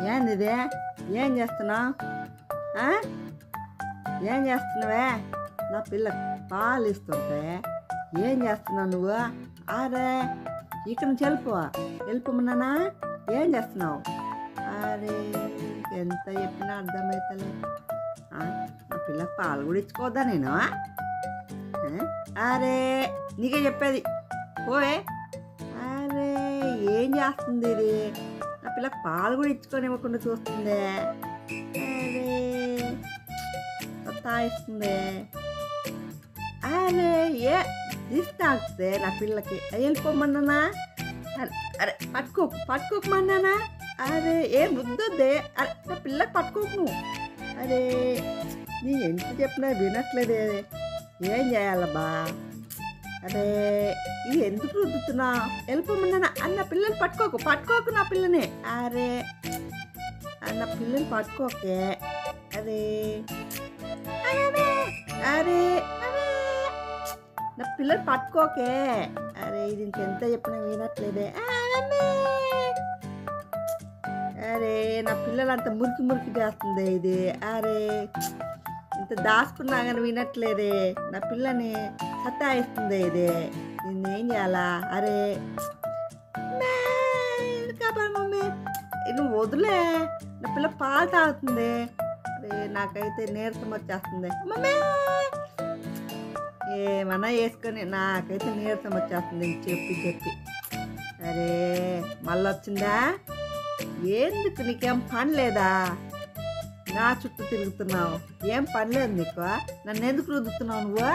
ఏంది ఇది? ఏం చేస్తున్నావు? ఏం చేస్తున్నావే? నా పిల్ల పాలు ఇస్తుంటే ఏం చేస్తున్నావు నువ్వు? అరే ఇక్కడ నుంచి వెళ్ళిపోమన్నానా? ఏం చేస్తున్నావు? అరే ఎంత చెప్పినా అర్థమవుతలే. నా పిల్లకి పాలు కూడా ఇచ్చుకోవద్దా నేను? అరే నీకే చెప్పేది పోయే. అరే ఏం చేస్తుంది ఇది? నా పిల్లకి పాలు కూడా ఇచ్చుకొని ఇవ్వకుండా చూస్తుంది. అరే తాయిస్తుంది. అరే ఏ దిస్తాస్తే నా పిల్లకి వెళ్ళిపోమన్నానా? అరే పట్టుకోకమన్నానా? అరే ఏం రుద్దొద్దే. అరే నా పిల్లకి పట్టుకోకు నువ్వు. అరే నీ ఎంత చెప్పినా వినట్లేదే. ఏం చేయాలబ్బా? అరే ఇది ఎందుకు రుద్దుతున్నా? వెళ్ళిపోమన్నానా? అన్న పిల్లలు పట్టుకోకు నా పిల్లని. అరే అన్న పిల్లని పట్టుకోకే. అరే అరే నా పిల్లలు పట్టుకోకే. అరే ఇది ఇంకెంత చెప్పినా వినట్లేదే. అరే నా పిల్లలు అంత మురికి చేస్తుంది ఇది. అరే ఇంత దాచుకున్నా కానీ వినట్లేదే. నా పిల్లని సతాయిస్తుంది ఇది. నేనేం చేయాలా? అరే కాపాడు మమ్మీ, నువ్వు వదిలే. నా పిల్ల పాలు తాగుతుంది. అరే నాకైతే నీరసం వచ్చేస్తుంది మమ్మీ. ఏమన్నా వేసుకొని నాకైతే నీరసం వచ్చేస్తుంది చెప్పి. అరే మళ్ళీ వచ్చిందా? ఎందుకు నీకేం పని లేదా? నా చుట్టూ తిరుగుతున్నావు. ఏం పని లేదు నీకు? నన్ను ఎందుకు రుద్దుతున్నావు నువ్వు?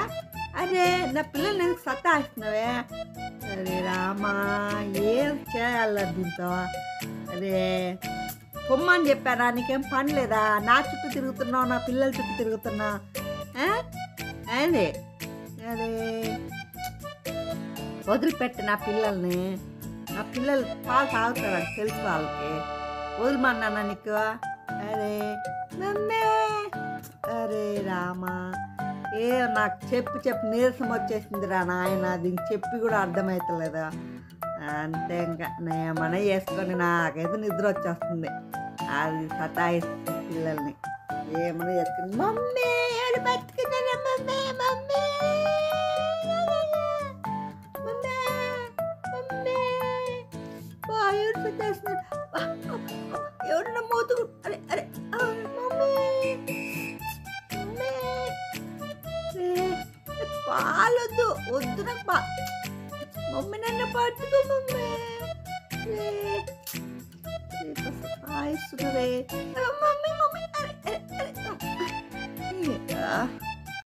అరే నా పిల్లల్ని ఎందుకు సతాయిస్తున్నావే? అరే రామా ఏం చేయాల దీంతో? అరే పొమ్మని చెప్పారా? నీకేం పని లేదా? నా చుట్టూ తిరుగుతున్నావు, నా పిల్లల చుట్టూ తిరుగుతున్నావు. అదే అరే వదిలిపెట్టి నా పిల్లల్ని. నా పిల్లలు పాలు తాగుతారు తెలుసు వాళ్ళకి. వదిలిమన్నానా నీకు? అరే నన్నే. అరే రామా నాకు చెప్పి నీరసం వచ్చేసిందిరా నాయన. దీనికి చెప్పి కూడా అర్థమవుతలేదా? అంతే ఇంకా నేమన్నా చేసుకొని నాకైతే నిద్ర వచ్చేస్తుంది. అది సతాయిస్తుంది పిల్లల్ని. ఏమన్నా చేసుకుని మమ్మీ ఎవరు బతుకున్నారా మమ్మీ మమ్మీ ఎవరు సతాయిస్తున్నారు? ఎవరన్నా మోతుకు. అరే అరే పాలొద్దు వద్దు నాకు మమ్మీ నన్ను పట్టుకో మమ్మీ. మమ్మీ మమ్మీ అరే